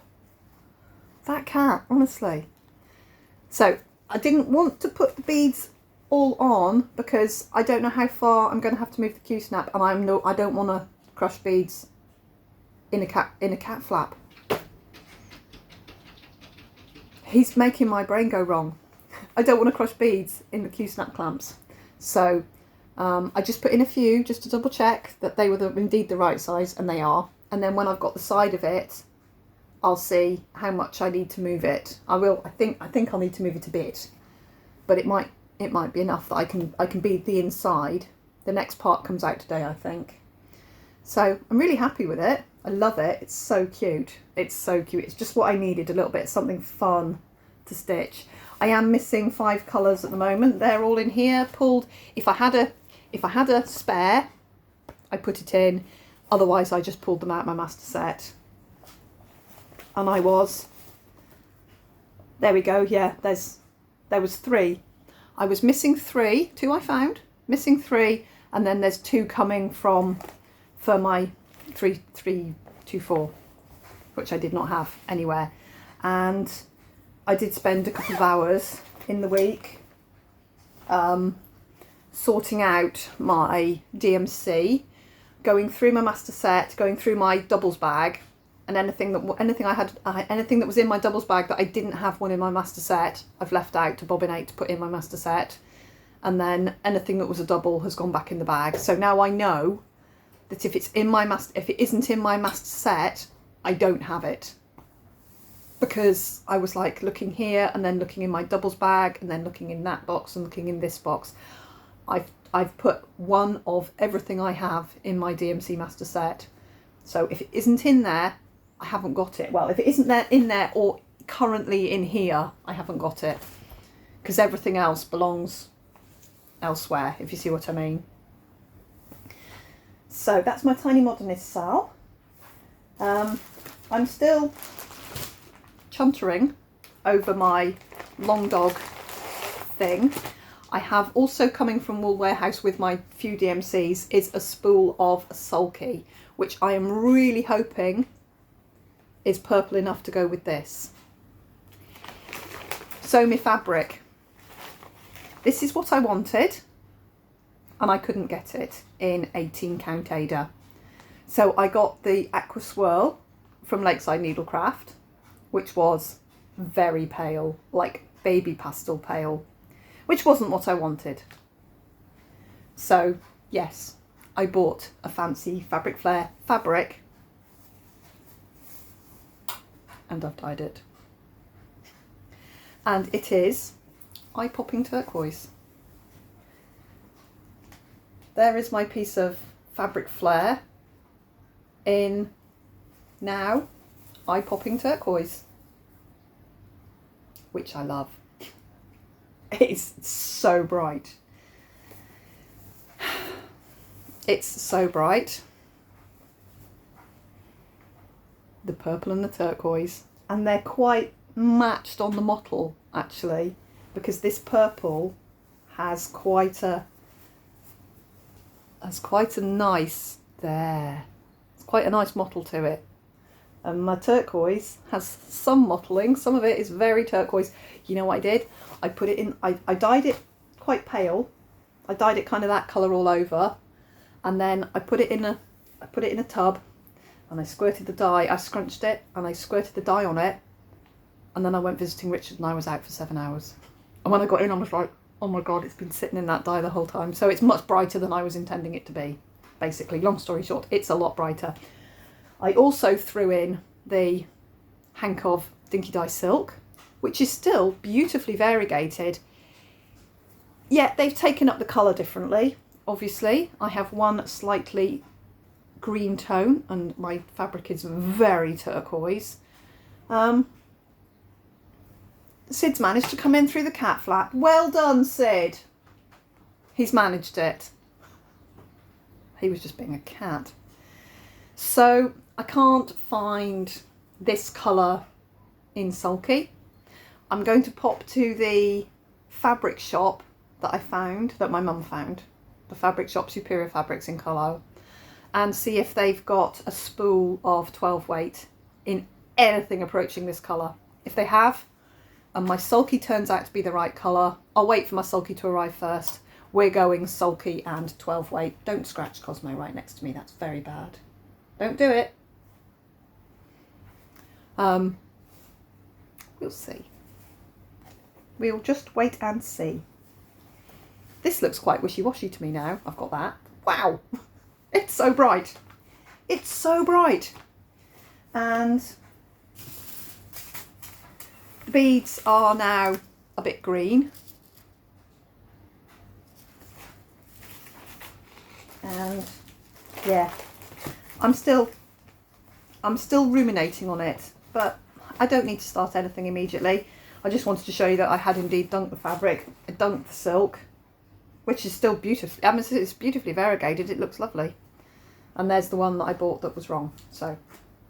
That cat, honestly. So I didn't want to put the beads all on because I don't know how far I'm going to have to move the Q-snap, and I don't want to crush beads in a cat flap. He's making my brain go wrong. I don't want to crush beads in the Q-snap clamps. So I just put in a few just to double check that they were indeed the right size, and they are. And then when I've got the side of it, I'll see how much I need to move it. I think I'll need to move it a bit, but it might be enough that I can bead the inside. The next part comes out today, I think. So I'm really happy with it. I love it. It's so cute. It's so cute. It's just what I needed, a little bit, something fun to stitch. I am missing 5 colours at the moment. They're all in here, pulled. If I had a spare, I put it in. Otherwise, I just pulled them out of my master set. And there we go. Yeah, there was 3. I was missing 3. 2 I found. Missing 3, and then there's 2 coming for my 324, which I did not have anywhere. And I did spend a couple of hours in the week sorting out my DMC, going through my master set, going through my doubles bag, and anything that was in my doubles bag that I didn't have one in my master set, I've left out to bobbinate to put in my master set, and then anything that was a double has gone back in the bag. So now I know that if it isn't in my master set, I don't have it. Because I was like looking here and then looking in my doubles bag and then looking in that box and looking in this box. I've put one of everything I have in my DMC master set. So if it isn't in there, I haven't got it. Well, if it isn't in there or currently in here, I haven't got it. Because everything else belongs elsewhere, if you see what I mean. So that's my tiny modernist sal. I'm still chuntering over my long dog thing. I have also, coming from Wool Warehouse with my few DMCs, is a spool of sulky, which I am really hoping is purple enough to go with this. So my fabric. This is what I wanted, and I couldn't get it in 18 count Ada. So I got the Aqua Swirl from Lakeside Needlecraft, which was very pale, like baby pastel pale, which wasn't what I wanted. So yes, I bought a fancy Fabric Flair fabric and I've dyed it. And it is eye-popping turquoise. There is my piece of Fabric Flair in now eye-popping turquoise, which I love. It's so bright. It's so bright. The purple and the turquoise, and they're quite matched on the mottle actually, because this purple has quite a nice it's quite a nice mottle to it, and my turquoise has some mottling. Some of it is very turquoise. You know what I did? I put it in, I dyed it quite pale. I dyed it kind of that colour all over, and then I put it in a tub, and I squirted the dye. I scrunched it and I squirted the dye on it, and then I went visiting Richard and I was out for 7 hours. And when I got in, I was like, oh my god, it's been sitting in that dye the whole time. So it's much brighter than I was intending it to be. Basically, long story short, it's a lot brighter. I also threw in the Hankov Dinky Dye Silk, which is still beautifully variegated. Yeah, they've taken up the colour differently. obviously I have one slightly green tone and my fabric is very turquoise. Sid's managed to come in through the cat flap. Well done, Sid. He's managed it. He was just being a cat. So I can't find this colour in sulky. I'm going to pop to the fabric shop that I found, that my mum found, the fabric shop Superior Fabrics in Carlisle, and see if they've got a spool of 12 weight in anything approaching this colour. If they have, and my sulky turns out to be the right colour, I'll wait for my sulky to arrive first. We're going sulky and 12 weight. Don't scratch Cosmo right next to me, that's very bad. Don't do it. We'll see. We'll just wait and see. This looks quite wishy-washy to me now. I've got that. Wow, it's so bright. It's so bright. And the beads are now a bit green. And yeah, I'm still ruminating on it, but I don't need to start anything immediately. I just wanted to show you that I had indeed dunked the fabric. I dunked the silk, which is still beautiful. I mean, it's beautifully variegated. It looks lovely. And there's the one that I bought that was wrong. So,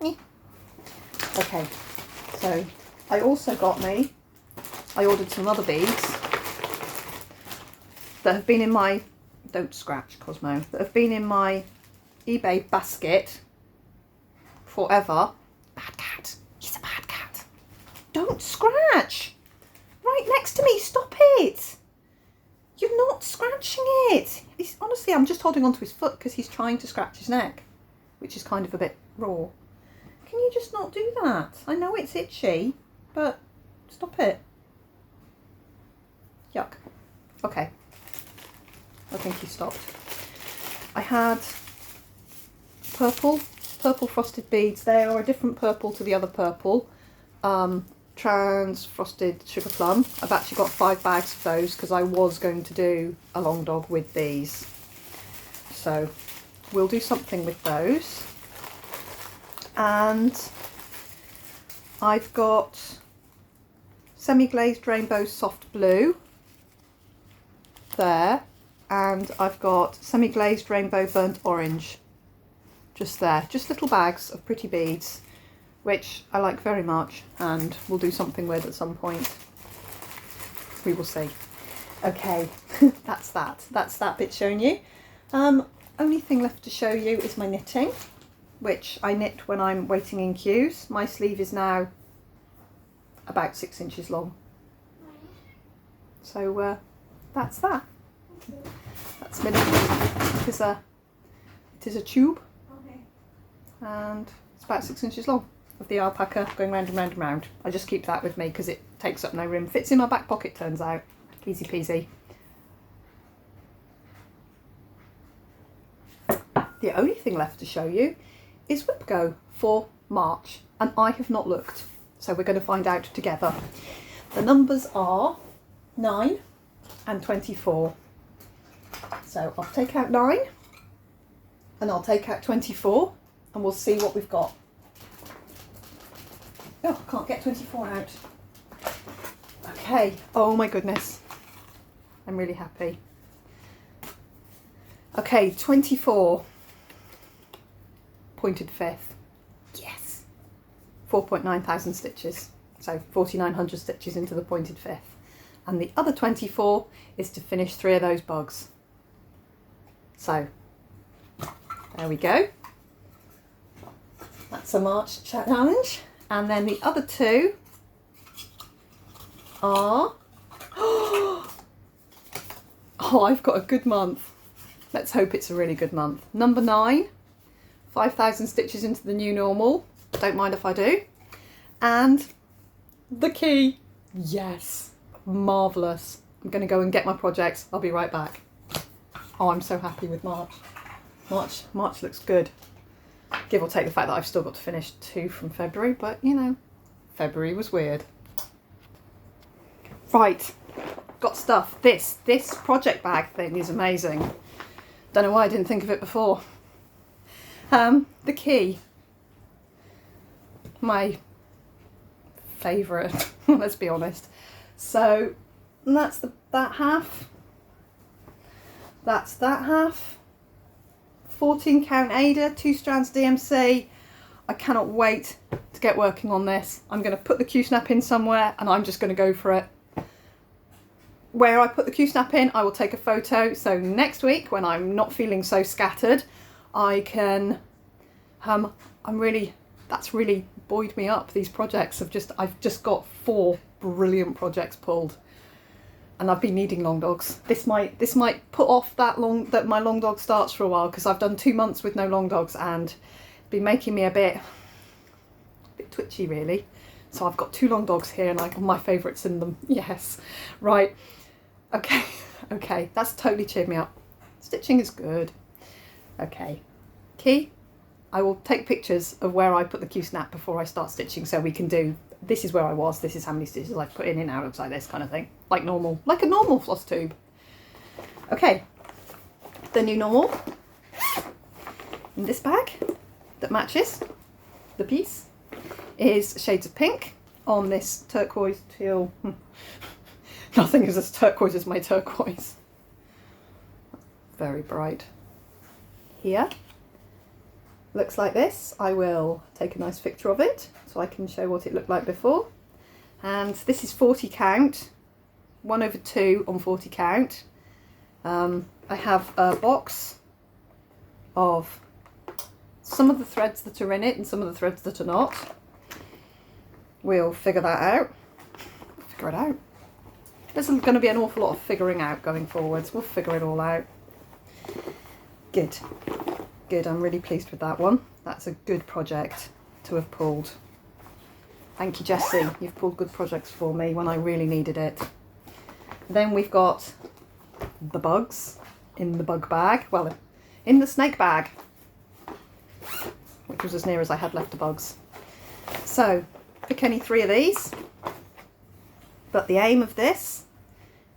okay. So I also I ordered some other beads that have been in my, don't scratch Cosmo, that have been in my eBay basket forever. Bad cat. He's a bad cat. Don't scratch. Right next to me. Stop it. You're not scratching it. Honestly, I'm just holding onto his foot because he's trying to scratch his neck, which is kind of a bit raw. Can you just not do that? I know it's itchy, but stop it. Yuck. Okay. I think he stopped. I had purple frosted beads. They are a different purple to the other purple. Trans frosted sugar plum. I've actually got 5 bags of those because I was going to do a long dog with these. So we'll do something with those. And I've got semi-glazed rainbow soft blue there, and I've got semi-glazed rainbow burnt orange just there. Just little bags of pretty beads, which I like very much and we'll do something with at some point. We will see. Okay, that's that bit shown you. Only thing left to show you is my knitting, which I knit when I'm waiting in queues. My sleeve is now about 6 inches long. So that's that. That's my knitting. It is a tube. Okay. And it's about 6 inches long, of the alpaca going round and round and round. I just keep that with me because it takes up no room. Fits in my back pocket, turns out. Easy peasy. The only thing left to show you is WIPGO for March, and I have not looked, so we're going to find out together. The numbers are 9 and 24. So I'll take out 9 and I'll take out 24 and we'll see what we've got. Oh, I can't get 24 out. Okay, oh my goodness. I'm really happy. Okay, 24. Pointed fifth. Yes. 4.9 thousand stitches. So 4,900 stitches into the pointed fifth. And the other 24 is to finish 3 of those bugs. So, there we go. That's a March challenge. And then the other 2 are... Oh, I've got a good month. Let's hope it's a really good month. Number 9, 5,000 stitches into the new normal. Don't mind if I do. And the key. Yes. Marvellous. I'm going to go and get my projects. I'll be right back. Oh, I'm so happy with March. March looks good. Give or take the fact that I've still got to finish 2 from February, but you know, February was weird. Right, got stuff. This project bag thing is amazing. Don't know why I didn't think of it before. The key. My favourite, let's be honest. So that's that half. That's that half. 14 count Ada, 2 strands DMC. I cannot wait to get working on this. I'm going to put the Q-snap in somewhere and I'm just going to go for it. Where I put the Q-snap in, I will take a photo. So next week, when I'm not feeling so scattered, I can, that's really buoyed me up. These projects I've just got 4 brilliant projects pulled. And I've been needing long dogs. This might put off that my long dog starts for a while, because I've done 2 months with no long dogs and it's been making me a bit twitchy really. So I've got 2 long dogs here and I got my favourites in them. Yes, right. Okay, that's totally cheered me up. Stitching is good. Okay, key. I will take pictures of where I put the Q-snap before I start stitching, so we can do, this is where I was, this is how many stitches I've put in and out, looks like this kind of thing. Like a normal floss tube. Okay, the new normal in this bag that matches the piece is shades of pink on this turquoise teal. Nothing is as turquoise as my turquoise. Very bright. Here. Looks like this. I will take a nice picture of it so I can show what it looked like before. And this is 40 count, 1/2 on 40 count. I have a box of some of the threads that are in it and some of the threads that are not. We'll figure that out. Figure it out. There's going to be an awful lot of figuring out going forwards. We'll figure it all out. Good. Good, I'm really pleased with that one. That's a good project to have pulled. Thank you, Jessie. You've pulled good projects for me when I really needed it. Then we've got the bugs in the bug bag. Well, in the snake bag, which was as near as I had left of bugs. So, pick any 3 of these. But the aim of this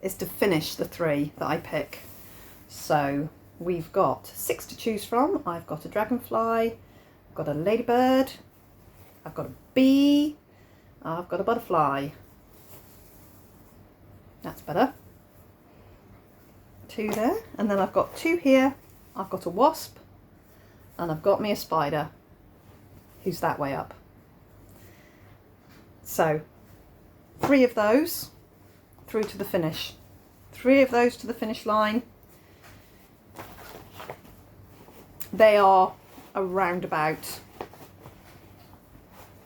is to finish the 3 that I pick. So we've got 6 to choose from. I've got a dragonfly, I've got a ladybird, I've got a bee, I've got a butterfly. That's better. 2 there, and then I've got 2 here. I've got a wasp, and I've got me a spider who's that way up. So 3 of those through to the finish. 3 of those to the finish line. They are around about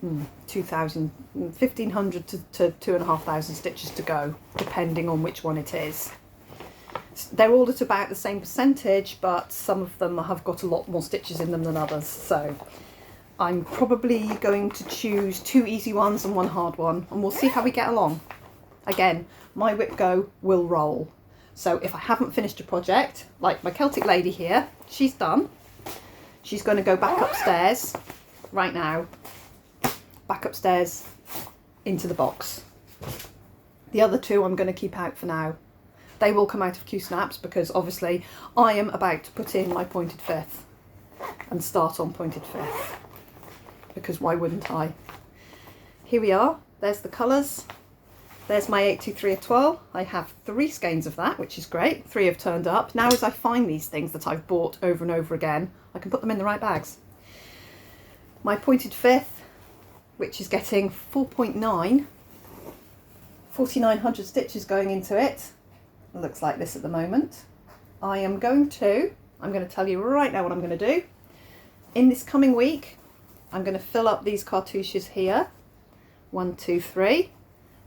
1,500 to 2,500 stitches to go, depending on which one it is. They're all at about the same percentage, but some of them have got a lot more stitches in them than others. So I'm probably going to choose 2 easy ones and 1 hard one, and we'll see how we get along. Again, my whip go will roll. So if I haven't finished a project, like my Celtic lady here, she's done. She's going to go back upstairs right now. Back upstairs into the box. The other 2 I'm going to keep out for now. They will come out of Q-snaps because obviously I am about to put in my pointed 5th and start on pointed 5th. Because why wouldn't I? Here we are. There's the colours. There's my 823 étoile. I have 3 skeins of that, which is great. 3 have turned up. Now as I find these things that I've bought over and over again, I can put them in the right bags. My pointed 5th, which is getting 4.9, 4,900 stitches going into it. It looks like this at the moment. I'm going to tell you right now what I'm going to do. In this coming week, I'm going to fill up these cartouches here. 1, 2, 3.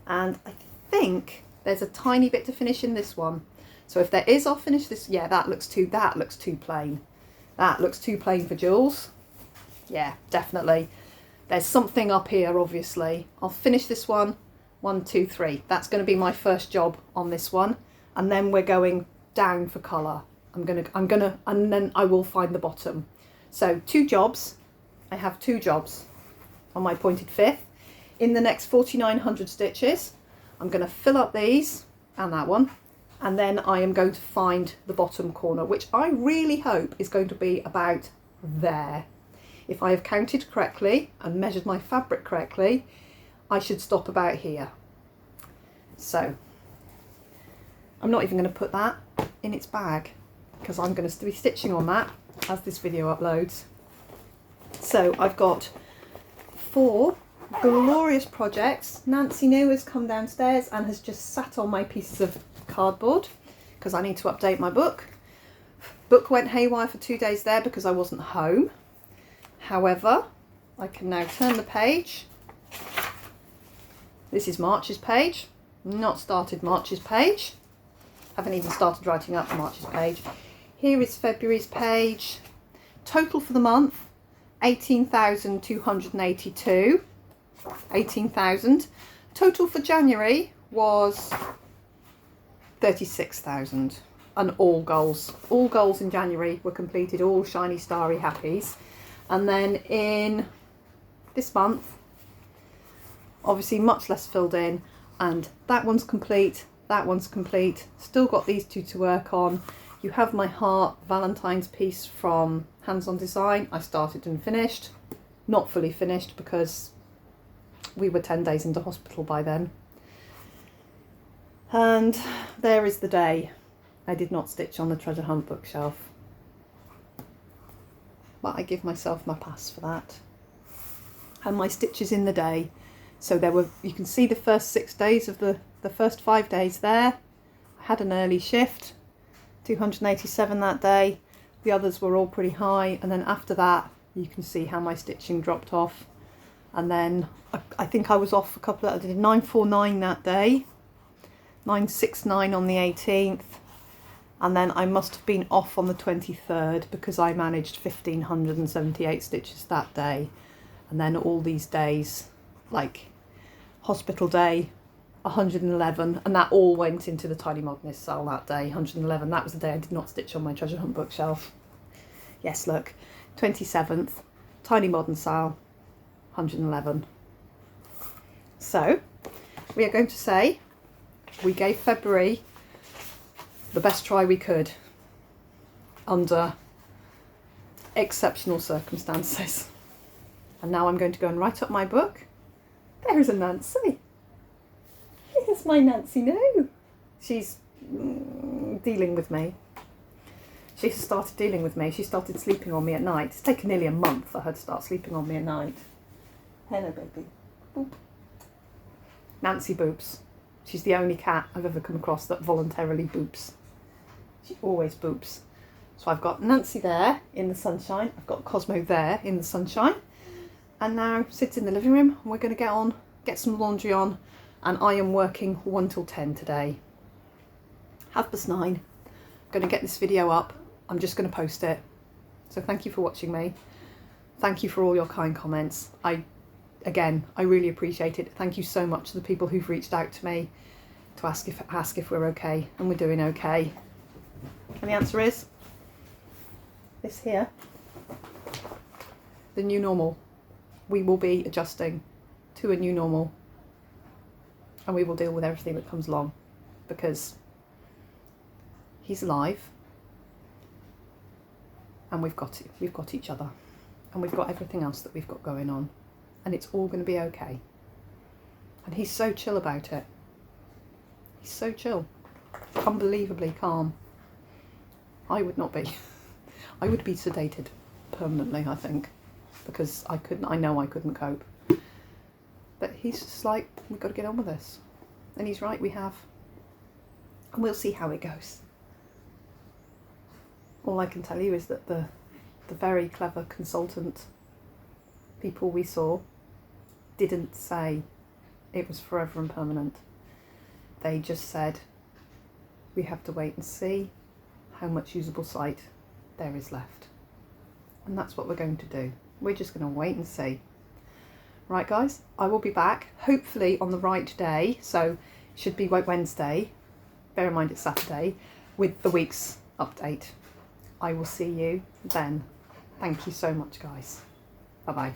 And I think there's a tiny bit to finish in this one. So if there is, I'll finish this. Yeah, that looks too plain. That looks too plain for Jules. Yeah, definitely. There's something up here, obviously. I'll finish this one. 1, 2, 3. That's going to be my first job on this one. And then we're going down for colour. And then I will find the bottom. So 2 jobs. I have 2 jobs on my pointed 5th. In the next 4,900 stitches, I'm going to fill up these and that one, And then I am going to find the bottom corner, which I really hope is going to be about there. If I have counted correctly and measured my fabric correctly, I should stop about here. So I'm not even going to put that in its bag because I'm going to be stitching on that as this video uploads. So I've got 4 glorious projects. Nancy New has come downstairs and has just sat on my pieces of cardboard because I need to update my book. Book went haywire for 2 days there because I wasn't home. However, I can now turn the page. This is March's page. Not started March's page. Haven't even started writing up March's page. Here is February's page. Total for the month, 18,282. 18,000. Total for January was 36,000. And all goals in January were completed, all shiny starry happies. And then in this month, obviously much less filled in, and that one's complete, that one's complete. Still got these 2 to work on. You have my heart Valentine's piece from Hands On Design. I started and finished. Not fully finished because we were 10 days into hospital by then. And there is the day I did not stitch on the treasure hunt bookshelf. But I give myself my pass for that. And my stitches in the day. So there were, you can see the first 6 days of the first 5 days there. I had an early shift, 287 that day. The others were all pretty high. And then after that, you can see how my stitching dropped off. And then I think I was off a couple of, I did 949 that day, 969 on the 18th. And then I must have been off on the 23rd because I managed 1,578 stitches that day. And then all these days, like hospital day, 111, and that all went into the Tiny Modernist sale that day, 111. That was the day I did not stitch on my treasure hunt bookshelf. Yes, look, 27th, Tiny Modern sale, 111. So, we are going to say we gave February the best try we could under exceptional circumstances. And now I'm going to go and write up my book. There is a Nancy. Here's my Nancy New. She's dealing with me. She has started dealing with me. She started sleeping on me at night. It's taken nearly a month for her to start sleeping on me at night. Hello, baby. Boop. Nancy boops. She's the only cat I've ever come across that voluntarily boops. She always boops. So I've got Nancy there in the sunshine. I've got Cosmo there in the sunshine. And now sits in the living room. And we're going to get some laundry on. And I am working 1 till 10 today. 9:30. I'm going to get this video up. I'm just going to post it. So thank you for watching me. Thank you for all your kind comments. I really appreciate it. Thank you so much to the people who've reached out to me to ask if we're okay, and we're doing okay. And the answer is this here. The new normal. We will be adjusting to a new normal, and we will deal with everything that comes along because he's alive, and we've got each other, and we've got everything else that we've got going on, and it's all going to be okay. And he's so chill about it. He's so chill, unbelievably calm. I would not be. I would be sedated permanently, I think, because I know I couldn't cope. But he's just like, we've got to get on with this. And he's right, we have. And we'll see how it goes. All I can tell you is that the very clever consultant people we saw didn't say it was forever and permanent. They just said, we have to wait and see how much usable site there is left. And that's what we're going to do. We're just going to wait and see. Right guys, I will be back, hopefully on the right day, so it should be Wednesday, bear in mind it's Saturday, with the week's update. I will see you then. Thank you so much guys. Bye bye.